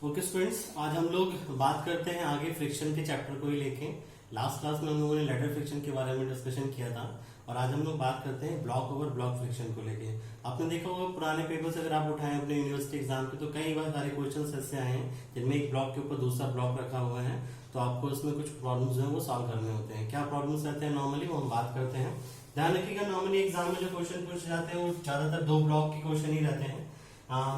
Okay students, आज हम लोग बात करते हैं आगे फ्रिक्शन के चैप्टर को ही लेके। लास्ट क्लास में हम लोगों ने लेटर फ्रिक्शन के बारे में डिस्कशन किया था और आज हम लोग बात करते हैं ब्लॉक ओवर ब्लॉक फ्रिक्शन को लेके। आपने देखा होगा पुराने पेपर्स अगर आप उठाएं अपने यूनिवर्सिटी एग्जाम के, तो कई बार सारे क्वेश्चन ऐसे आए हैं जिनमें एक ब्लॉक के ऊपर दूसरा ब्लॉक रखा हुआ है, तो आपको उसमें कुछ प्रॉब्लम्स जो है वो सॉल्व करने होते हैं। क्या प्रॉब्लम्स रहते हैं नॉर्मली, वो हम बात करते हैं। ध्यान रखिएगा, नॉर्मली एग्जाम में जो क्वेश्चन पूछे जाते हैं वो ज्यादातर दो ब्लॉक के क्वेश्चन ही रहते हैं।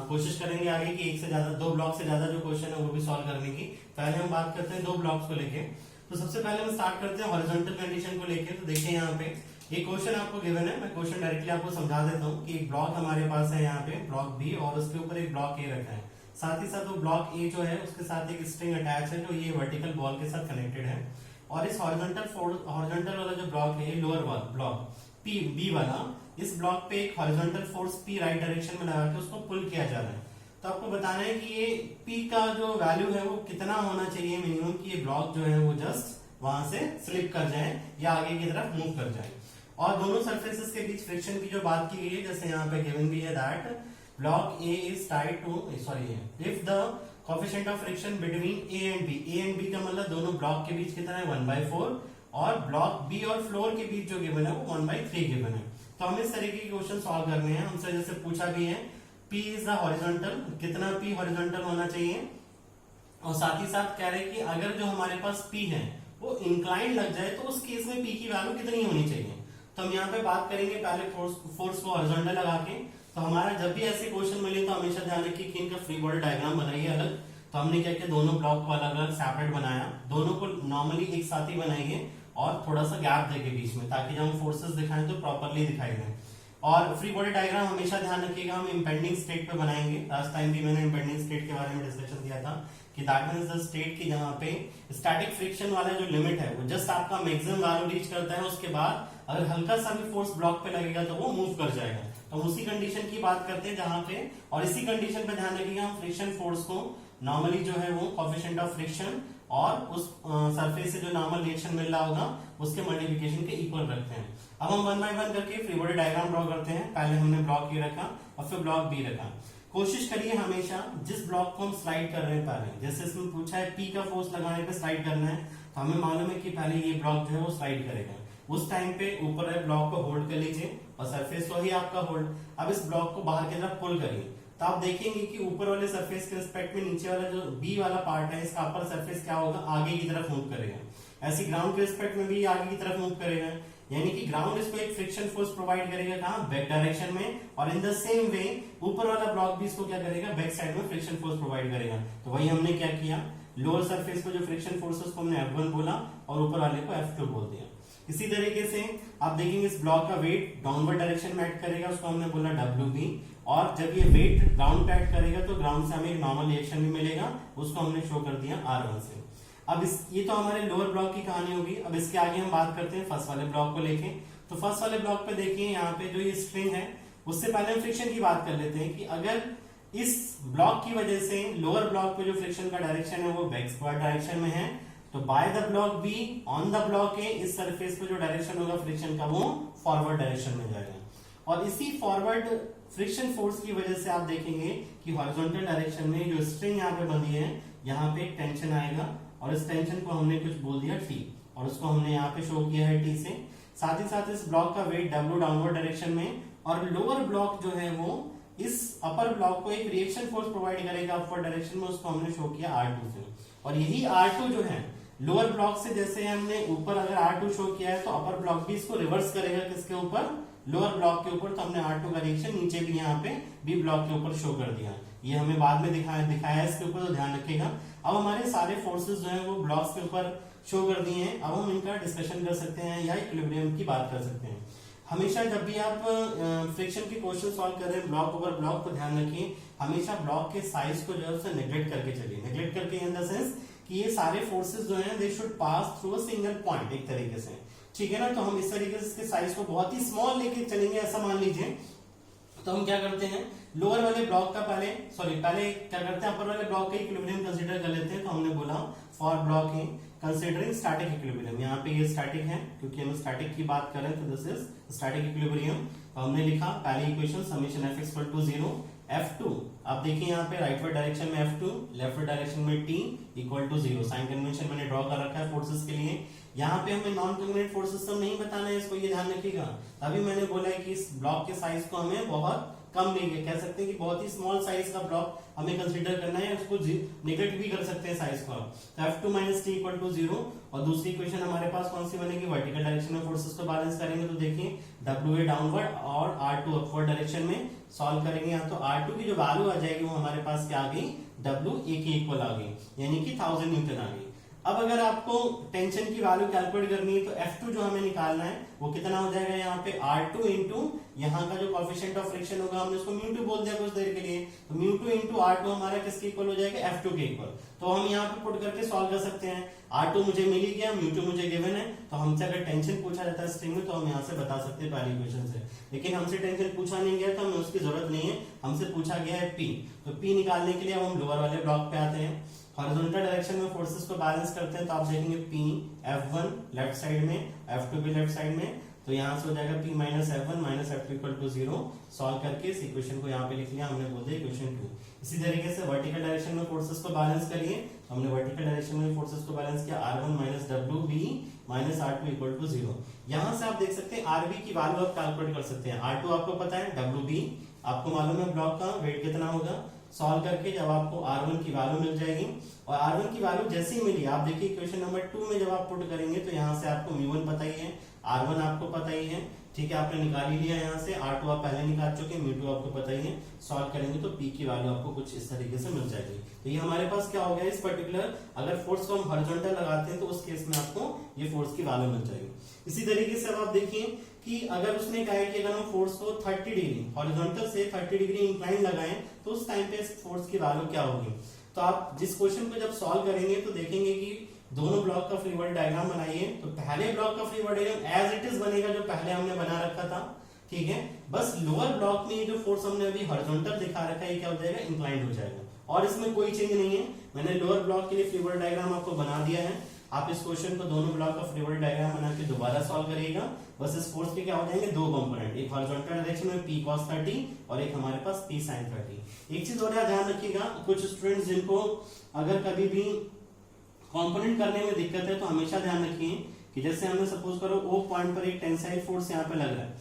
कोशिश करेंगे आगे कि एक से ज्यादा, दो ब्लॉक से ज्यादा जो क्वेश्चन है वो भी सॉल्व करने की। पहले हम बात करते हैं दो ब्लॉक्स को लेके। तो सबसे पहले हम स्टार्ट करते हैं हॉरिजॉन्टल कंडीशन को लेके। तो देखिए यहाँ पे ये क्वेश्चन आपको गिवन है, मैं क्वेश्चन डायरेक्टली आपको समझा देता हूँ कि एक ब्लॉक हमारे पास है यहाँ पे ब्लॉक बी और उसके ऊपर एक ब्लॉक ए रखा है। साथ ही साथ वो ब्लॉक ए जो है उसके साथ एक स्ट्रिंग अटैच है जो ये वर्टिकल बॉल के साथ कनेक्टेड है। और इस हॉरिजॉन्टल वाला जो ब्लॉक है, लोअर ब्लॉक पी बी वाला, इस ब्लॉक पे एक horizontal force P right direction में लगा के उसको पुल किया जा रहा है। तो आपको बताना है कि ये पी का जो वैल्यू है वो कितना होना चाहिए मिनिमम, कि ये ब्लॉक जो है वो जस्ट वहां से स्लिप कर जाए या आगे की तरफ मूव कर जाए। और दोनों सरफेसेस के बीच फ्रिक्शन की जो बात की गई है, जैसे यहाँ पे गिवन भी है that block A is tied to if the coefficient of friction between A and B, A and B का मतलब दोनों ब्लॉक के बीच कितना है 1/4, और ब्लॉक बी और फ्लोर के बीच जो गिवन है वो 1/3 गिवन है। तो हमें इस तरीके के क्वेश्चन सॉल्व करने हैं। हमसे जैसे पूछा भी है P इज द हॉरिजॉन्टल, कितना P हॉरिजॉन्टल होना चाहिए, और साथ ही साथ कह रहे हैं कि अगर जो हमारे पास P है वो इंक्लाइन लग जाए तो उस केस में P की वैल्यू कितनी होनी चाहिए। तो हम यहाँ पे बात करेंगे पहले फोर्स को हॉरिजॉन्टल लगा के। तो हमारा जब भी ऐसे क्वेश्चन मिले तो हमेशा ध्यान रखिए कि इनका फ्री बॉडी डायग्राम बनाइए अलग। तो हमने क्या किया, दोनों ब्लॉक को अलग अलग सेपरेट बनाया, दोनों को नॉर्मली एक साथ ही बनाएंगे और थोड़ा सा गैप देके बीच में, ताकि जब हम फोर्सेस दिखाएं तो प्रॉपरली दिखाई दें। और फ्री बॉडी डायग्राम हमेशा ध्यान रखिएगा हम इंपेंडिंग स्टेट पे बनाएंगे। लास्ट टाइम भी मैंने इंपेंडिंग स्टेट के बारे में डिस्कशन दिया था कि दैट मींस द स्टेट की जहां पे स्टैटिक फ्रिक्शन वाला जो लिमिट है वो जस्ट आपका मैक्सिमम वैल्यू रीच करता है, उसके बाद अगर हल्का सा भी फोर्स ब्लॉक पे लगेगा तो वो मूव कर जाएगा। तो हम उसी कंडीशन की बात करते हैं जहां पे, और इसी कंडीशन पे ध्यान रखिएगा हम फ्रिक्शन फोर्स को नॉर्मली जो है वो कोएफिशिएंट ऑफ फ्रिक्शन और उस सरफेस से जो नॉर्मल रिएक्शन मिल रहा होगा उसके मल्टीप्लिकेशन के इक्वल रखते हैं। अब हम 1 बाय 1 करके फ्री बॉडी डायग्राम ड्रॉ करते हैं। पहले हमने ब्लॉक ए रखा और फिर ब्लॉक बी रखा। कोशिश करिए हमेशा जिस ब्लॉक को हम स्लाइड कर रहे हैं, पहले जैसे इसमें पूछा है पी का फोर्स लगाने पे स्लाइड करना है, तो हमें मालूम है कि पहले ये ब्लॉक जो है वो स्लाइड करेगा। उस टाइम पे ऊपर वाले ब्लॉक को होल्ड कर लीजिए और सरफेस तो ही आपका होल्ड। अब इस ब्लॉक को बाहर की तरफ पुल करिए, तो आप देखेंगे कि ऊपर वाले सरफेस के रिस्पेक्ट में नीचे वाला जो बी वाला पार्ट है इसका अपर सरफेस क्या होगा, आगे की तरफ मूव करेगा। ऐसी ग्राउंड के रिस्पेक्ट में भी आगे की तरफ मूव करेगा, यानी कि ग्राउंड इसको एक फ्रिक्शन फोर्स प्रोवाइड करेगा कहां, बैक डायरेक्शन में। और इन द सेम वे ऊपर वाला ब्लॉक भी इसको क्या करेगा, बैक साइड में फ्रिक्शन फोर्स प्रोवाइड करेगा। तो वही हमने क्या किया, लोअर सरफेस पे जो फ्रिक्शन फोर्स है उसको हमने F1 बोला और ऊपर वाले को F2 बोल दिया। इसी तरीके से आप देखेंगे इस ब्लॉक का वेट डाउनवर्ड डायरेक्शन में एक्ट करेगा, उसको हमने बोला WB। और जब ये वेट ग्राउंड पे एक्ट करेगा तो ग्राउंड से हमें एक नॉर्मल रिएक्शन भी मिलेगा, उसको हमने शो कर दिया R1 से। अब ये तो हमारे लोअर ब्लॉक की कहानी होगी। अब इसके आगे हम बात करते हैं फर्स्ट वाले ब्लॉक को लेके। तो फर्स्ट वाले ब्लॉक पे देखिए यहाँ पे जो ये स्ट्रिंग है, उससे पहले हम फ्रिक्शन की बात कर लेते हैं कि अगर इस ब्लॉक की वजह से लोअर ब्लॉक पे जो फ्रिक्शन का डायरेक्शन है वो बैकवर्ड डायरेक्शन में है, तो by the block be on the block ए इस सरफेस पे जो डायरेक्शन होगा फ्रिक्शन का वो फॉरवर्ड डायरेक्शन में जाएगा। और इसी फॉरवर्ड फ्रिक्शन फोर्स की वजह से आप देखेंगे कि हॉरिजॉन्टल डायरेक्शन में जो स्ट्रिंग यहाँ पे बनी है, यहाँ पे टेंशन आएगा और इस टेंशन को हमने कुछ बोल दिया T, और उसको हमने यहाँ पे शो किया है T से। साथ ही साथ इस ब्लॉक का वेट W डाउनवर्ड डायरेक्शन में, और लोअर ब्लॉक जो है वो इस अपर ब्लॉक को एक रिएक्शन फोर्स प्रोवाइड करेगा अपवर्ड डायरेक्शन में, उसको हमने शो किया R2 से। और यही R2 जो है लोअर ब्लॉक से, जैसे हमने ऊपर अगर R2 शो किया है तो अपर ब्लॉक भी इसको रिवर्स करेगा किसके ऊपर, लोअर ब्लॉक के ऊपर। तो हमने R2 का रिएक्शन नीचे भी यहाँ पे बी ब्लॉक के ऊपर शो कर दिया। ये हमें बाद में दिखाया इसके ऊपर, तो ध्यान रखिएगा। अब हमारे सारे फोर्सेस जो है वो ब्लॉक्स के ऊपर शो कर दिए हैं। अब हम इनका डिस्कशन कर सकते हैं या इक्विलिब्रियम की बात कर सकते हैं। हमेशा जब भी आप फ्रिक्शन के क्वेश्चन सॉल्व कर रहे हैं ब्लॉक ओवर ब्लॉक, तो ध्यान रखिए हमेशा ब्लॉक के साइज को जो है उसे नेग्लेक्ट करके चलिए। नेग्लेक्ट करके इन द सेंस कि ये सारे फोर्सेस जो हैं they should pass through a single point, एक तरीके से, ठीक है ना। तो हम इस तरीके से इसके साइज को बहुत ही स्मॉल लेके चलेंगे, ऐसा मान लीजिए। तो हम क्या करते हैं, लोअर वाले ब्लॉक का पहले क्या करते हैं, अपर वाले ब्लॉक का इक्विलिब्रियम कंसीडर कर लेते हैं। तो हमने बोला for block A considering static equilibrium, यहाँ पे ये स्टैटिक है क्योंकि हम स्टैटिक की बात कर रहे हैं, तो दिस इज स्टैटिक इक्विलिब्रियम। तो हमने लिखा पहले equation summation F equal to 0 F2, आप देखिए यहाँ पे राइटवर्ड डायरेक्शन में F2, लेफ्टवर्ड डायरेक्शन में T equal to 0। Sign convention मैंने ड्रॉ कर रखा है फोर्सेस के लिए। यहाँ पे हमें नॉन कंग्रुएंट फोर्सेस तो नहीं बताना है, इसको ये ध्यान रखिएगा। तभी मैंने बोला है कि इस ब्लॉक के साइज को हमें बहुत कम लेंगे, कह सकते हैं कि बहुत ही स्मॉल साइज का ब्लॉक हमें कंसीडर करना है, उसको निगेट भी कर सकते हैं साइज को। तो F2 minus T equal to 0। और दूसरी इक्वेशन हमारे पास कौन सी बनेगी, वर्टिकल डायरेक्शन में फोर्सेस को बैलेंस करेंगे तो देखिए WA डाउनवर्ड और R2 अपवर्ड डायरेक्शन में सॉल्व करेंगे तो R2 की जो वैल्यू आ जाएगी वो हमारे पास क्या आ गई, WA के इक्वल आ गई, यानी कि 1000 न्यूटन आ गई। अब अगर आपको टेंशन की वैल्यू कैलकुलेट करनी है तो F2 जो हमें निकालना है वो कितना हो जाएगा, यहाँ पे R2 इंटू यहाँ का जो कोएफिशिएंट ऑफ फ्रिक्शन होगा, हमने उसको म्यू2 बोल दिया कुछ देर के लिए, तो म्यू2 इंटू R2 हमारा किसके इक्वल हो जाएगा, F2 के इक्वल। तो हम यहाँ पे पुट करके सॉल्व कर सकते हैं। R2 मुझे मिल ही गया, म्यू2 मुझे गिवन है, तो हमसे अगर टेंशन पूछा जाता है स्ट्रिंग में तो हम यहाँ से बता सकते हैं पहली इक्वेशन से। लेकिन हमसे टेंशन पूछा नहीं गया तो हमें उसकी जरूरत नहीं है, हमसे पूछा गया है P। तो P निकालने के लिए अब हम लोअर वाले ब्लॉक पे आते हैं। हॉरिजॉन्टल डायरेक्शन में फोर्सेस को बैलेंस करते हैं तो आप देखेंगे P F1 लेफ्ट साइड में, F2 भी लेफ्ट साइड में, तो यहाँ से हो जाएगा P minus F1 minus F2 equal to 0। Solve करके इस इक्वेशन को यहाँ पे लिख लिया हमने, बोल दिया इक्वेशन 2। इसी तरीके से वर्टिकल डायरेक्शन में फोर्सेस को बैलेंस करिए, हमने वर्टिकल डायरेक्शन में फोर्सेस को बैलेंस किया R1 minus WB minus R2 equal to 0। यहाँ से आप देख सकते हैं RB की वैल्यू आप कैलकुलेट कर सकते हैं। R2 आपको पता है, WB आपको मालूम है ब्लॉक का वेट कितना होगा। सॉल्व करके जब आपको R1 की वैल्यू मिल जाएगी, और R1 की वैल्यू जैसे ही मिली, आप देखिए इक्वेशन नंबर 2 में जब आप पुट करेंगे तो यहाँ से आपको म्यू1 पता ही है, R1 आपको पता ही है, ठीक है, आपने निकाल ही लिया यहाँ से। R2 आप पहले निकाल चुके हैं, म्यू2 आपको पता ही है। सॉल्व करेंगे तो P की वैल्यू आपको कुछ इस तरीके से मिल जाएगी। तो ये हमारे पास क्या हो गया, इस पर्टिकुलर अगर फोर्स को हम हॉरिजॉन्टल लगाते हैं तो उस केस में आपको ये फोर्स की वैल्यू मिल जाएगी। इसी तरीके से अब आप देखिए कि अगर उसने कहा है कि अगर हम फोर्स को 30 डिग्री हॉरिजॉन्टल से 30 डिग्री इंक्लाइन लगाएं तो उस टाइम पे इस फोर्स की वैल्यू क्या होगी। तो आप जिस क्वेश्चन को जब सॉल्व करेंगे तो देखेंगे कि दोनों ब्लॉक का फ्री बॉडी डायग्राम बनाइए। तो पहले ब्लॉक का free body diagram as it is बनेगा जो पहले हमने बना रखा था, ठीक है। बस लोअर ब्लॉक में जो फोर्स हमने अभी हॉरिजॉन्टल दिखा रखा है, ये क्या हो जाएगा, इंक्लाइंड हो जाएगा, और इसमें कोई चेंज नहीं है। मैंने लोअर ब्लॉक के लिए फ्री बॉडी डायग्राम आपको बना दिया है। आप इस क्वेश्चन को दोनों ब्लॉक का फ्री बॉडी डायग्राम बना के दोबारा सॉल्व करिएगा। बस इस फोर्स के क्या हो जाएंगे, दो कंपोनेंट, एक हॉरिजॉन्टल डायरेक्शन में P cos 30 और एक हमारे पास P sin 30। एक चीज और ध्यान रखिएगा, कुछ स्टूडेंट्स जिनको अगर कभी भी कंपोनेंट करने में दिक्कत है तो हमेशा ध्यान रखिए कि जैसे हमने सपोज करो O पॉइंट पर एक टेंसाइल फोर्स यहाँ पे लग रहा है,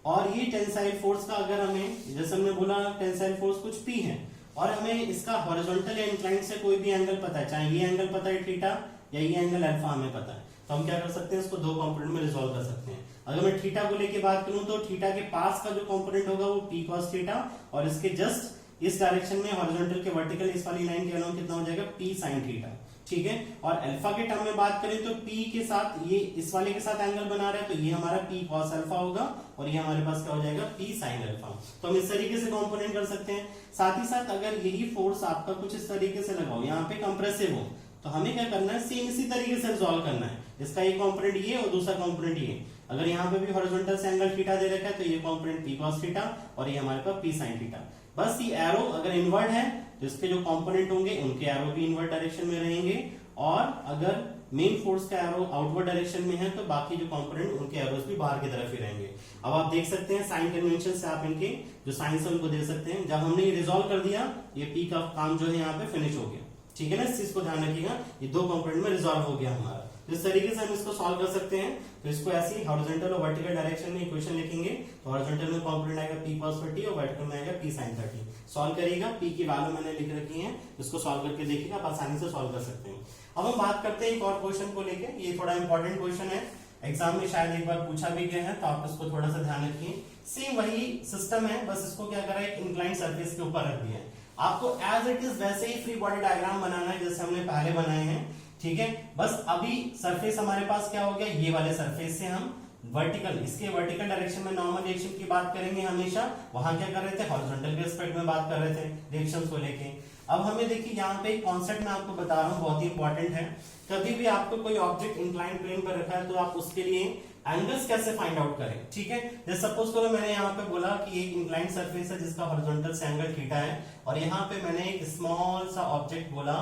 और ये टेंसाइल फोर्स का अगर हमें, जैसे हमने बोला टेंसाइल फोर्स कुछ P है और हमें इसका हॉरिजॉन्टल या इंक्लाइंड से कोई भी एंगल पता है, चाहे ये एंगल पता है थीटा या ये एंगल अल्फा हमें पता है, तो हम क्या कर सकते हैं, इसको दो कंपोनेंट में रिजॉल्व कर सकते हैं। अगर मैं थीटा को लेके बात करूं तो थीटा के पास का जो कंपोनेंट होगा वो P cos थीटा, और इसके जस्ट इस डायरेक्शन में हॉरिजॉन्टल के वर्टिकल इस वाली लाइन के अलोंग कितना हो जाएगा, P sin थीटा, ठीक है। और अल्फा के टर्म में बात करें तो P के साथ ये इस वाले के साथ एंगल बना रहा है तो ये हमारा P cos अल्फा होगा, और ये हमारे पास क्या हो जाएगा, P sin अल्फा। तो हम इस तरीके से कंपोनेंट कर सकते हैं। साथ ही साथ अगर यही फोर्स आपका कुछ इस तरीके से लगाओ, यहाँ पे कंप्रेसिव हो, तो हमें क्या करना है, सेम इसी तरीके से रिजॉल्व करना है। इसका एक कंपोनेंट ये और दूसरा कंपोनेंट ये। अगर यहाँ पे भी हॉरिजॉन्टल से एंगल थीटा दे रखा है तो ये कंपोनेंट P cos थीटा और ये हमारे पास P sin थीटा। बस ये एरो अगर इनवर्ड है तो इसके जो कंपोनेंट होंगे उनके एरो भी इनवर्ड डायरेक्शन में रहेंगे, और अगर मेन फोर्स का एरो आउटवर्ड डायरेक्शन में है तो बाकी जो कंपोनेंट उनके एरोस भी बाहर की तरफ ही रहेंगे। अब आप देख सकते हैं साइन कन्वेंशन से आप इनके जो साइंस है उनको दे सकते हैं। जब हमने ये रिजॉल्व कर दिया, ये P का काम जो है यहाँ पे फिनिश हो गया, ठीक है ना। इस चीज को ध्यान रखिएगा, ये दो कंपोनेंट में रिजॉल्व हो गया हमारा। इस तरीके से हम इसको सॉल्व कर सकते हैं। तो इसको ऐसे ही हॉरिजॉन्टल और वर्टिकल डायरेक्शन में इक्वेशन लिखेंगे, तो हॉरिजॉन्टल में कंपोनेंट आएगा P cos 30 और वर्टिकल में आएगा P sin 30। सॉल्व करिएगा, P की वैल्यू मैंने लिख रखी है, इसको सॉल्व करके देखिएगा, आप आसानी से सॉल्व कर सकते हैं। अब हम बात करते हैं एक और क्वेश्चन को लेके, ये थोड़ा इंपॉर्टेंट क्वेश्चन है, एग्जाम में शायद एक बार पूछा भी गया है, तो आप इसको थोड़ा सा ध्यान रखिए। सेम वही सिस्टम है, बस इसको क्या करा है, एक इंक्लाइंड सरफेस के ऊपर रख दिया है। आपको एज इट इज वैसे ही फ्री बॉडी डायग्राम बनाना है जैसे हमने पहले बनाए हैं, ठीक है। बस अभी सरफेस हमारे पास क्या हो गया, ये वाले सरफेस से हम वर्टिकल, इसके वर्टिकल डायरेक्शन में नॉर्मल रिएक्शन की बात करेंगे हमेशा। वहां क्या कर रहे थे, हॉरिजॉन्टल के रिस्पेक्ट में बात कर रहे थे रिएक्शंस को लेके। अब हमें देखिए यहाँ पे एक कॉन्सेप्ट मैं आपको बता रहा हूँ, बहुत ही इंपॉर्टेंट है। कभी भी आपको कोई ऑब्जेक्ट इंक्लाइंड प्लेन पर रखा है तो आप उसके लिए एंगल्स कैसे फाइंड आउट करें, ठीक है। जैसे सपोज करो मैंने यहाँ पे बोला कि एक इंक्लाइंड सरफेस है जिसका हॉरिजॉन्टल से एंगल थीटा है, और यहाँ पे मैंने एक स्मॉल सा ऑब्जेक्ट बोला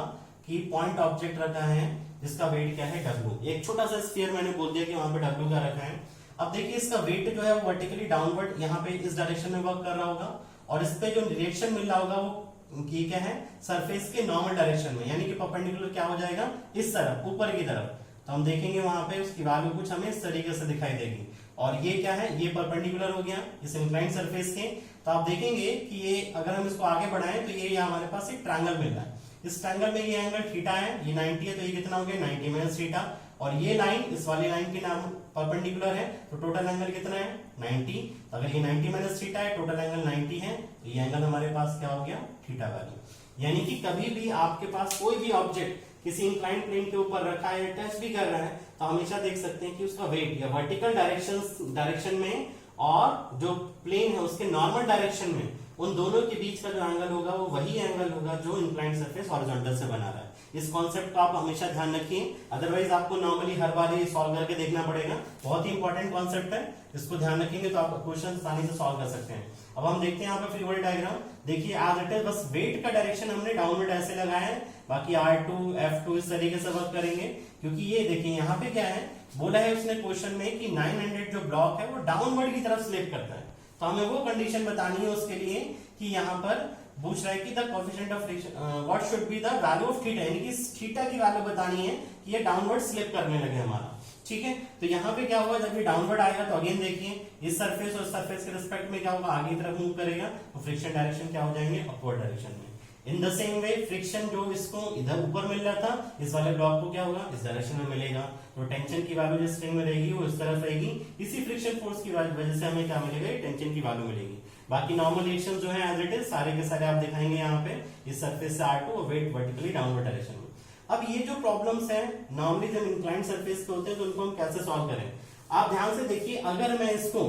कि पॉइंट ऑब्जेक्ट रखा है जिसका वेट क्या है, W। एक छोटा सा स्फीयर मैंने बोल दिया कि वहां पे W का रखा है। अब देखिए इसका वेट जो है वो वर्टिकली डाउनवर्ड यहाँ पे इस डायरेक्शन में वर्क कर रहा होगा, और इस पे जो रिएक्शन मिल रहा होगा वो ये क्या है, सरफेस के नॉर्मल डायरेक्शन में, यानी कि परपेंडिकुलर क्या हो जाएगा, इस तरफ, ऊपर की तरफ। तो हम देखेंगे वहां पे उसकी वैल्यू कुछ हमें इस तरीके से दिखाई देगी। और ये क्या है, ये परपेंडिकुलर हो गया इस इंक्लाइंड सरफेस के। तो आप देखेंगे कि ये अगर हम इसको आगे बढ़ाएं तो ये हमारे पास एक ट्रायंगल मिल रहा है। इस ट्रायंगल में ये एंगल थीटा है, ये 90 है, तो ये कितना हो गया 90 माइनस थीटा। और ये लाइन इस वाली लाइन के नाम परपेंडिकुलर है, तो टोटल एंगल कितना है 90। तो अगर ये 90 माइनस थीटा है, टोटल एंगल 90 है, तो ये एंगल हमारे पास क्या हो गया, थीटा वैल्यू। यानी कि कभी भी आपके पास कोई भी ऑब्जेक्ट किसी इंक्लाइंड प्लेन के ऊपर रखा है या टच भी कर रहा है, तो हमेशा देख सकते हैं कि उसका वेट या वर्टिकल डायरेक्शन में और जो प्लेन है उसके नॉर्मल डायरेक्शन में, उन दोनों के बीच का जो एंगल होगा वो वही एंगल होगा जो इंक्लाइंड सरफेस हॉरिजॉन्टल से बना रहा है। इस कॉन्सेप्ट को आप हमेशा ध्यान रखिए, अदरवाइज आपको नॉर्मली हर बार ये सॉल्व करके देखना पड़ेगा। बहुत ही इंपॉर्टेंट कॉन्सेप्ट है, इसको ध्यान रखेंगे तो आप क्वेश्चन आसानी से सॉल्व कर सकते हैं। अब हम देखते हैं यहाँ पे फ्री बॉडी डायग्राम। देखिए एज इट इज, बस वेट का डायरेक्शन हमने डाउनवर्ड ऐसे लगाया है, बाकी R2 F2 इस तरीके से वर्क करेंगे। क्योंकि ये देखिए यहाँ पे क्या है, बोला है उसने क्वेश्चन में कि 900 जो ब्लॉक है वो डाउनवर्ड की तरफ स्लिप करता है। तो हमें वो कंडीशन बतानी है उसके लिए कि यहाँ पर पूछ रहा है कि the coefficient of friction what should be the value of theta, यानी कि थीटा की वैल्यू बतानी है कि ये डाउनवर्ड स्लिप करने लगे हमारा। ठीक है, तो यहाँ पे क्या होगा, जब ये डाउनवर्ड आएगा तो अगेन देखिए इस सरफेस और सरफेस के रिस्पेक्ट में क्या होगा, आगे की तरफ मूव करेगा, तो फ्रिक्शन डायरेक्शन क्या हो जाएंगे, अपवर्ड डायरेक्शन में। In the same way friction जो इसको इधर ऊपर मिल रहा था, इस वाले ब्लॉक को क्या होगा, इस डायरेक्शन में मिलेगा। तो टेंशन की वैल्यू जो स्ट्रिंग में रहेगी वो इस तरफ रहेगी, इसी फ्रिक्शन फोर्स की वजह से हमें क्या मिलेगा, टेंशन की वैल्यू मिलेगी। बाकी नॉर्मल रिएक्शन जो है एज इट इज सारे के सारे आप दिखाएंगे यहाँ पे, इस सरफेस से R2 और वेट वर्टिकली डाउनवर्ड डायरेक्शन में। अब ये जो प्रॉब्लम्स हैं नॉर्मली जब इंक्लाइंड सरफेस पे होते हैं तो उनको हम कैसे सॉल्व करें, आप ध्यान से देखिए। अगर मैं इसको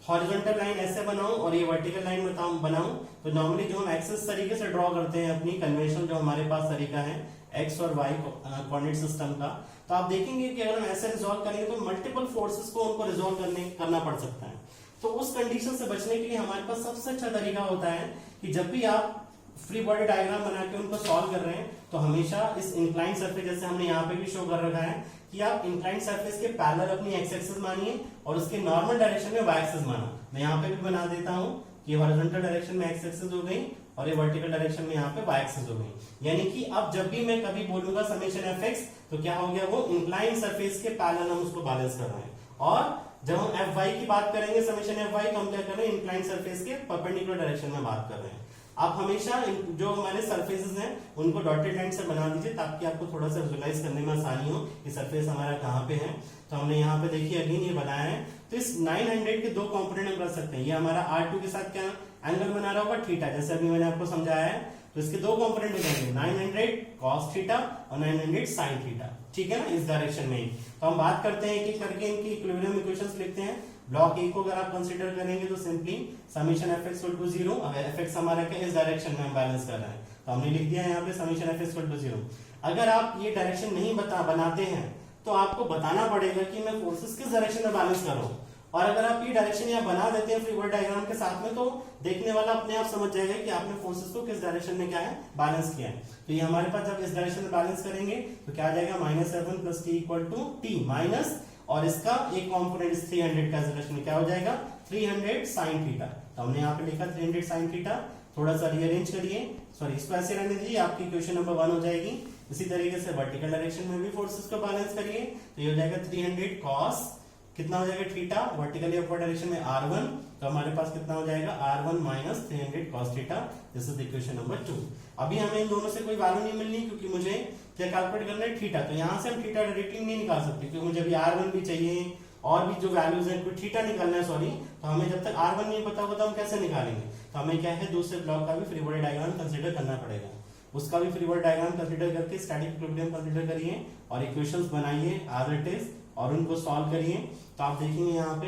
हॉरिजॉन्टल लाइन ऐसे बनाऊं और ये वर्टिकल लाइन बनाऊं, तो नॉर्मली जो हम एक्सिस तरीके से ड्रॉ करते हैं अपनी कन्वेंशनल जो हमारे पास तरीका है एक्स और वाई कोऑर्डिनेट सिस्टम का, तो आप देखेंगे कि अगर हम ऐसे रिजॉल्व करेंगे तो मल्टीपल फोर्सेस को उनको रिजॉल्व करना पड़ सकता है। तो उस कंडीशन से बचने के लिए हमारे पास सबसे अच्छा तरीका होता है कि जब भी आप फ्री बॉडी डायग्राम बना के उनको सॉल्व कर रहे हैं तो हमेशा इस इंक्लाइंड सरफेस, जैसे हमने यहाँ पे भी शो कर रखा है कि आप इंक्लाइंड सरफेस के पैरेलल अपनी एक्स एक्सिस मानिए और उसके नॉर्मल डायरेक्शन में वाई एक्सिस माना। मैं यहाँ पे भी बना देता हूँ कि हॉरिजॉन्टल डायरेक्शन में एक्स एक्सिस हो गई और ये वर्टिकल डायरेक्शन में यहाँ पे वाई एक्सिस हो गई। यानी कि अब जब भी मैं कभी बोलूंगा समेशन एफ एक्स तो क्या हो गया, वो इंक्लाइंड सरफेस के पैरेलल हम उसको बैलेंस कर रहे हैं। और जब हम एफ वाई की बात करेंगे समेशन एफ वाई, तो हम क्या कर रहे हैं, इंक्लाइंड सरफेस के परपेंडिकुलर डायरेक्शन में बात कर रहे हैं। आप हमेशा जो हमारे सरफेसेस हैं उनको डॉटेड लाइन से बना दीजिए ताकि आपको थोड़ा सा विजुलाइज करने में आसानी हो कि सरफेस हमारा कहाँ पे है। तो हमने यहाँ पे देखिए अगेन ये बनाया है, तो इस 900 के दो कंपोनेंट हम कर सकते हैं। ये हमारा R2 के साथ क्या एंगल बना रहा होगा, थीटा, जैसे अभी मैंने आपको समझाया है। तो इसके दो कंपोनेंट हो जाएंगे 900 cos थीटा और 900 sin थीटा, ठीक है ना, इस डायरेक्शन में ही। तो हम बात करते हैं कि करके इनकी इक्विलिब्रियम इक्वेशंस लिखते हैं। ब्लॉक ए को अगर आप कंसीडर करेंगे तो simply summation F X equal to 0, अब एफ एक्स हमारा क्या इस डायरेक्शन में हम बैलेंस कर रहे हैं, तो हमने लिख दिया यहाँ पे summation F X equal to 0। अगर आप ये डायरेक्शन नहीं बनाते हैं तो आपको बताना पड़ेगा कि मैं फोर्सेस किस डायरेक्शन में बैलेंस कर रहा हूँ। और अगर आप ये डायरेक्शन यहाँ बना देते हैं फ्री बॉडी डायग्राम के साथ में, तो देखने वाला अपने आप समझ जाएगा कि आपने फोर्सेस को किस डायरेक्शन में क्या है बैलेंस किया है। तो ये हमारे पास जब इस डायरेक्शन में बैलेंस करेंगे तो क्या आ जाएगा, -7 + t equal to t minus, और इसका एक कंपोनेंट 300 का डायरेक्शन में क्या हो जाएगा 300 sin थीटा। तो हमने यहाँ पे लिखा 300 sin थीटा, थोड़ा सा रीअरेंज करिए, सॉरी इसको ऐसे रहने दीजिए, आपकी क्वेश्चन नंबर 1 हो जाएगी। इसी तरीके से वर्टिकल डायरेक्शन में भी फोर्सेस को बैलेंस करिए, तो ये हो जाएगा 300 cos कितना हो जाएगा थीटा, वर्टिकली अपवर्ड डायरेक्शन में R1, तो हमारे पास कितना हो जाएगा R1 - 300 cos theta. This is equation number 2। अभी हमें इन दोनों से कोई वैल्यू नहीं मिलनी क्योंकि मुझे क्या कैलकुलेट करना है, थीटा। तो यहाँ से हम थीटा डायरेक्टली नहीं निकाल सकते क्योंकि मुझे अभी R1 भी चाहिए और भी जो वैल्यूज है कोई थीटा निकालना है, सॉरी। तो हमें जब तक R1 नहीं पता होगा तो हम कैसे निकालेंगे। तो हमें क्या है, दूसरे ब्लॉक का भी फ्री बॉडी डायग्राम कंसीडर करना पड़ेगा, उसका भी फ्री बॉडी डायग्राम कंसीडर करके स्टैटिक इक्विलिब्रियम कंसीडर करिए और इक्वेशंस बनाइए एज इट इज और उनको सॉल्व करिए। तो आप देखेंगे यहाँ पे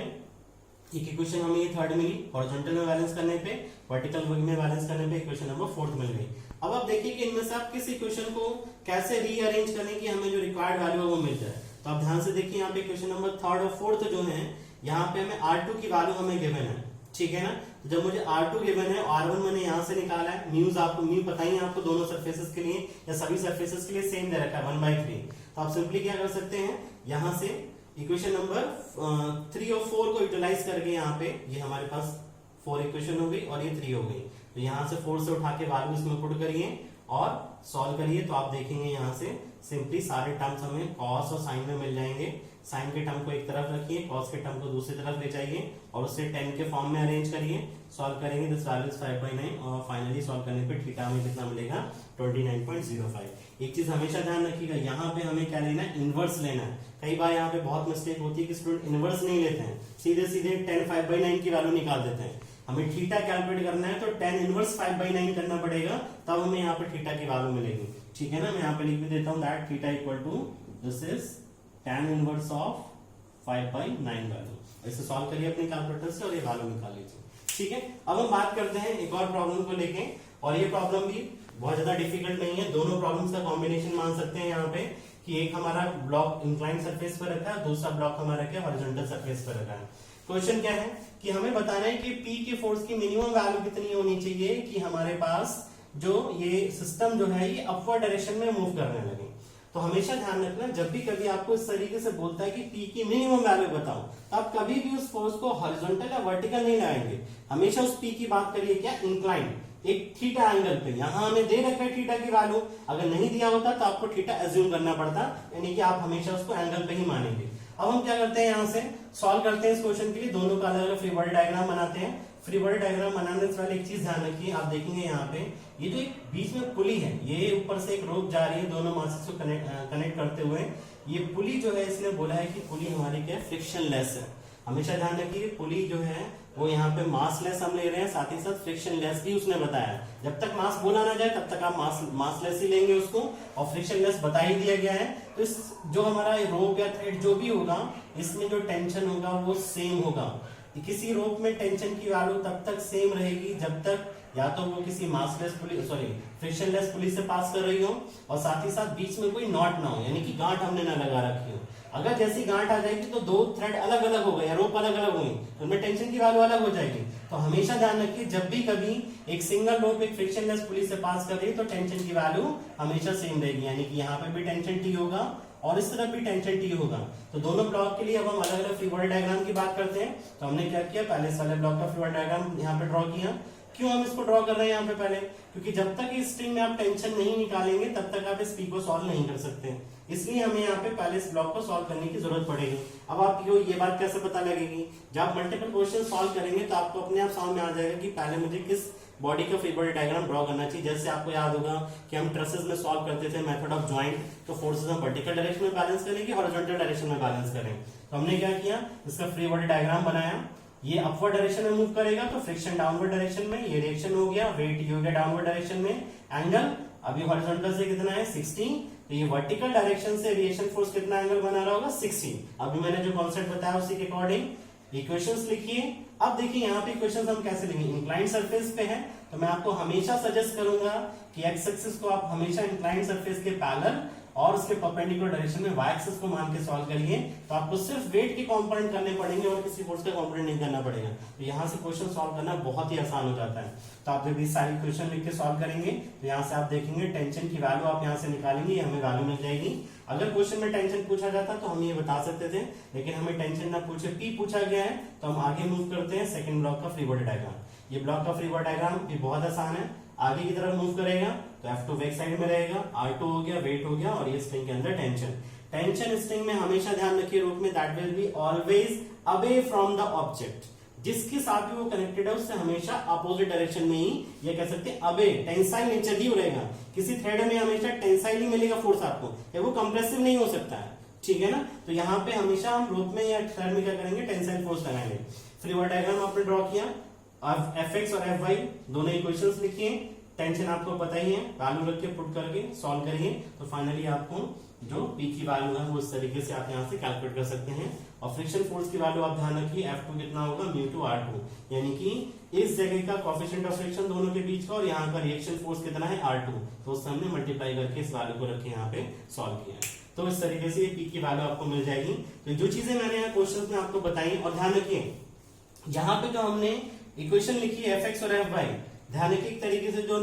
एक इक्वेशन हमें ये थर्ड मिली, हॉरिजॉन्टल में बैलेंस करने पे, वर्टिकल में बैलेंस करने पे इक्वेशन नंबर 4 मिल गई। अब आप देखिए कि इनमें से आप किस इक्वेशन को कैसे रीअरेंज करें कि हमें जो रिक्वायर्ड वैल्यू है वो मिल जाए। तो आप ध्यान से देखिए यहाँ पे इक्वेशन नंबर 3rd और 4th जो है, यहाँ पे हमें R2 की वैल्यू हमें गिवन है, ठीक है ना। तो जब मुझे R2 गिवन है, R1 मैंने यहाँ से निकाला है, म्यूज आपको म्यू पता ही है आपको दोनों सरफेसेस के लिए या सभी सरफेसेस के लिए सेम दे रखा है 1/3। तो आप सिंपली क्या कर सकते हैं, यहाँ से इक्वेशन नंबर 3 और 4 को यूटिलाइज करके यहाँ पे ये हमारे पास 4 इक्वेशन हो गई और ये 3 हो गई। तो यहाँ से 4 से उठा के वैल्यू इसमें पुट करिए और सॉल्व करिए, तो आप देखेंगे यहाँ से सिंपली सारे टर्म्स हमें कॉस और साइन में मिल जाएंगे। साइन के टर्म को एक तरफ रखिए, कॉस के टर्म को दूसरी तरफ ले जाइए और उसे 10 के फॉर्म में अरेंज करिए। सॉल्व करेंगे दिस वैल्यू इज 5/9 और फाइनली सॉल्व करने पे थीटा में कितना मिलेगा 29.05। एक चीज हमेशा ध्यान रखिएगा, यहाँ पे हमें क्या लेना है, इनवर्स लेना है। कई बार यहाँ पे बहुत मिस्टेक होती है कि स्टूडेंट इनवर्स नहीं लेते हैं, सीधे सीधे 10 5/9 की वैल्यू निकाल देते हैं। हमें थीटा कैलकुलेट करना है तो 10 इनवर्स 5/9 करना पड़ेगा, तब हमें यहाँ पे थीटा की वैल्यू मिलेगी। ठीक है ना, मैं यहाँ पे लिख भी देता हूँ that theta equal to this is tan inverse of 5/9 value. इसे सॉल्व करिए अपने कैलकुलेटर से और ये वैल्यू निकाल लीजिए। ठीक है, अब हम बात करते हैं एक और प्रॉब्लम को लेके, और ये प्रॉब्लम भी बहुत ज्यादा डिफिकल्ट नहीं है। दोनों प्रॉब्लम्स का कॉम्बिनेशन मान सकते हैं यहाँ पे कि एक हमारा ब्लॉक इंक्लाइंड सरफेस पर रखा है, दूसरा ब्लॉक हमारा क्या हॉरिजॉन्टल सरफेस पर रखा है। क्वेश्चन क्या है कि हमें बताना है कि P के फोर्स की मिनिमम वैल्यू कितनी होनी चाहिए कि हमारे पास जो ये सिस्टम जो है ये अपवर्ड डायरेक्शन में मूव करने लगे। तो हमेशा ध्यान रखना, जब भी कभी आपको इस तरीके से बोलता है कि P की मिनिमम वैल्यू बताओ, तो आप कभी भी उस फोर्स को हॉरिजॉन्टल या वर्टिकल नहीं लगाएंगे। हमेशा उस P की बात करिए क्या, इंक्लाइंड, एक थीटा एंगल पे। यहां हमें दे रखा है थीटा की वैल्यू, अगर नहीं दिया होता तो आपको थीटा एज्यूम करना पड़ता, यानी कि आप हमेशा उसको एंगल पे ही मानेंगे। अब हम क्या करते हैं, यहां से सॉल्व करते हैं इस क्वेश्चन के लिए। दोनों का अलग अलग फ्री बॉडी डायग्राम बनाते हैं। फ्री बॉडी डायग्राम बनाने से पहले एक चीज ध्यान रखिए, आप देखेंगे यहाँ पे ये जो एक बीच में पुली है, ये ऊपर से एक रोप जा रही है दोनों मासेस को कनेक्ट करते हुए। ये पुली जो है, इसने बोला है कि पुली हमारी क्या फ्रिक्शन लेस है। हमेशा ध्यान रखिए, पुली जो है वो यहाँ पे मास लेस हम ले रहे हैं, साथ ही साथ फ्रिक्शन लेस भी उसने बताया। जब तक मास बोला ना जाए तब तक आप मास लेस ही लेंगे उसको, और फ्रिक्शन लेस बता ही दिया गया है। तो इस जो हमारा रोप या थ्रेड जो भी होगा, इसमें जो टेंशन होगा वो सेम होगा। किसी रोप में टेंशन की वैल्यू तब तक सेम रहेगी जब तक या तो वो किसी मासलेस पुली फ्रिक्शन लेस पुली से पास कर रही हो, और साथ ही साथ बीच में कोई नॉट ना हो, यानी कि गांठ हमने ना लगा रखी हो। अगर जैसी गांठ आ जाएगी तो दो थ्रेड अलग अलग हो गए या रोप अलग अलग होंगे, तो उनमें टेंशन की वैल्यू अलग हो जाएगी। तो हमेशा ध्यान रखिए, जब भी कभी एक सिंगल रोप एक फ्रिक्शन लेस पुली से पास कर रही है तो टेंशन की वैल्यू हमेशा सेम रहेगी, यानी कि यहाँ पे भी टेंशन टी होगा और इस तरफ भी टेंशन टी होगा। तो दोनों ब्लॉक के लिए अब हम अलग अलग फ्री बॉडी डायग्राम की बात करते हैं। तो हमने क्या किया, पहले इस वाले ब्लॉक का फ्री बॉडी डायग्राम यहाँ पे ड्रॉ किया। क्यों हम इसको ड्रॉ कर रहे हैं यहाँ पे पहले, क्योंकि जब तक इस स्ट्रिंग में आप टेंशन नहीं निकालेंगे तब तक आप इस पी को सॉल्व नहीं कर सकते, इसलिए हमें यहाँ पे पहले इस ब्लॉक को सॉल्व करने की जरूरत पड़ेगी। अब आपको ये बात कैसे पता लगेगी, जब आप मल्टीपल क्वेश्चन सॉल्व करेंगे तो आपको अपने आप समझ में आ जाएगा कि पहले मुझे किस बॉडी का फ्री बॉडी डायग्राम ड्रॉ करना चाहिए। जैसे आपको याद होगा कि हम ट्रसेस में सॉल्व करते थे मेथड ऑफ ज्वाइंट, तो फोर्सेस हम वर्टिकल डायरेक्शन में बैलेंस करें कि हॉरिजॉन्टल डायरेक्शन में बैलेंस करें। तो हमने क्या किया, इसका फ्री बॉडी डायग्राम बनाया। ये अपवर्ड डायरेक्शन में मूव करेगा तो फ्रिक्शन डाउनवर्ड डायरेक्शन में, ये रिएक्शन हो गया, वेट ये हो गया डाउनवर्ड डायरेक्शन में, एंगल अभी हॉरिजॉन्टल से कितना है 60, तो ये वर्टिकल डायरेक्शन से रिएक्शन फोर्स कितना एंगल बना रहा होगा 60। अभी मैंने जो कॉन्सेप्ट बताया उसी के अकॉर्डिंग इक्वेशंस लिखिए। अब देखिए यहाँ पे इक्वेशंस हम कैसे लिखेंगे, इंक्लाइंड सरफेस पे है तो मैं आपको हमेशा सजेस्ट करूंगा कि एक्स एक्सिस को आप हमेशा इंक्लाइंड सरफेस के पैरेलल और उसके परपेंडिकुलर डायरेक्शन में वाई एक्सिस को मान के सॉल्व करिए। तो आपको सिर्फ वेट के कंपोनेंट करने पड़ेंगे और किसी फोर्स का कंपोनेंट नहीं करना पड़ेगा। तो यहाँ से क्वेश्चन सॉल्व करना बहुत ही आसान हो जाता है। तो आप जब ये सारी क्वेश्चन लिख के सॉल्व करेंगे तो यहाँ से आप देखेंगे टेंशन की वैल्यू आप यहाँ से निकालेंगे, हमें वैल्यू मिल जाएगी। अगर क्वेश्चन में टेंशन पूछा जाता तो हम ये बता सकते थे, लेकिन हमें टेंशन ना पूछे, पी पूछा गया है, तो हम आगे मूव करते हैं सेकंड ब्लॉक का फ्री बॉडी डायग्राम। ये ब्लॉक का फ्री बॉडी डायग्राम भी बहुत आसान है, आगे की तरफ मूव करेगा तो F2 बैक साइड में रहेगा, R2 हो गया, वेट हो गया, और ये स्ट्रिंग के अंदर टेंशन स्ट्रिंग में हमेशा ध्यान रखिए रूप में that will be always away from the object. जिसके साथ भी वो कनेक्टेड है उससे हमेशा अपोजिट डायरेक्शन में ही, ये कह सकते हैं अबे, टेंसाइल नेचर ही रहेगा। किसी थ्रेड में हमेशा टेंसाइल ही मिलेगा फोर्स आपको, वो कंप्रेसिव नहीं हो सकता है, ठीक है ना। तो यहाँ पे हमेशा हम रूप में या थ्रेड में क्या करेंगे, टेंसाइल फोर्स लगाएंगे। फ्री बॉडी डायग्राम आपने ड्रॉ किया, अब Fx और Fy दोनों इक्वेशंस लिखिए, टेंशन आपको पता ही है, वैल्यू रख के पुट करके सॉल्व करिए। तो फाइनली आपको जो P की वैल्यू है वो इस तरीके से आप यहाँ से कैलकुलेट कर सकते हैं। और फ्रिक्शन फोर्स की वैल्यू आप ध्यान रखिए, F2 कितना होगा μ2 R2, यानी कि इस जगह का कोएफिशिएंट ऑफ फ्रिक्शन दोनों के बीच का और यहाँ का रिएक्शन फोर्स कितना है R2, तो उससे हमने मल्टीप्लाई करके इस वैल्यू को रख के यहाँ पे सॉल्व किया है। तो इस तरीके से P की वैल्यू आपको मिल जाएगी। तो जो चीजें मैंने यहाँ क्वेश्चन में आपको बताई, और ध्यान रखिए यहाँ पे जो हमने इक्वेशन लिखी है Fx और Fy, ध्यान रखिए एक तरीके से जो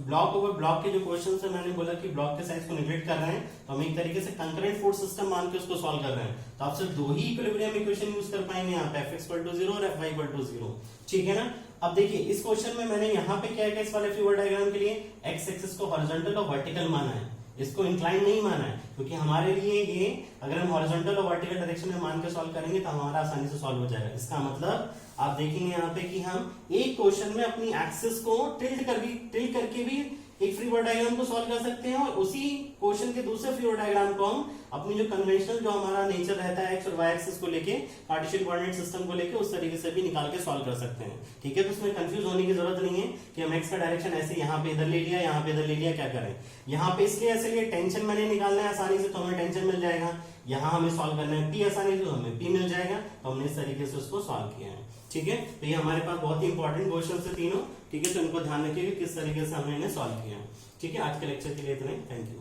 ब्लॉक ओवर ब्लॉक के जो क्वेश्चन है, मैंने बोला कि ब्लॉक के साइज को निगलेक्ट कर रहे हैं, तो हम एक तरीके से कंकरेंट फोर्स सिस्टम मान के उसको सॉल्व कर रहे हैं। तो आप सिर्फ दो ही इक्विलिब्रियम इक्वेशन यूज कर पाएंगे यहाँ पे, Fx = 0 और Fy = 0, ठीक है ना। अब देखिए इस क्वेश्चन में मैंने यहाँ पे क्या किया इस वाले फ्रीवर्ड डायग्राम के लिए एक्स एक्सिस को हॉरिजॉन्टल और वर्टिकल माना है, इसको इंक्लाइन नहीं माना है, क्योंकि हमारे लिए ये अगर हम हॉरिजॉन्टल और वर्टिकल डायरेक्शन में मान के सॉल्व करेंगे तो हमारा आसानी से सॉल्व हो जाएगा। इसका मतलब आप देखेंगे यहाँ पे कि हम एक क्वेश्चन में अपनी एक्सिस को टिल्ट करके भी एक फ्री वर्ड डायग्राम को सॉल्व कर सकते हैं, और उसी क्वेश्चन के दूसरे फ्री वर्ड डायग्राम को हम अपनी जो कन्वेंशनल जो हमारा नेचर रहता है एक्स और वाई एक्सिस को लेके कार्टेशियन कोऑर्डिनेट सिस्टम को लेके उस तरीके से भी निकाल के सॉल्व कर सकते हैं। ठीक है, तो इसमें कंफ्यूज होने की जरूरत नहीं है कि हम एक्स का डायरेक्शन ऐसे यहाँ पे इधर ले लिया, यहाँ पे इधर ले लिया, क्या करें। यहाँ पे इसलिए ऐसे लिए टेंशन मैंने निकालना है आसानी से, तो हमें टेंशन मिल जाएगा। यहाँ हमें सॉल्व करना है पी आसानी से, तो हमें पी मिल जाएगा, तो हमने इस तरीके से उसको सॉल्व किया है। ठीक है, तो ये हमारे पास बहुत ही इंपॉर्टेंट क्वेश्चन है तीनों। ठीक है, तो इनको ध्यान रखिए किस तरीके से हमने इन्हें सॉल्व किया है। ठीक है, आज के लेक्चर के लिए इतना ही, थैंक यू।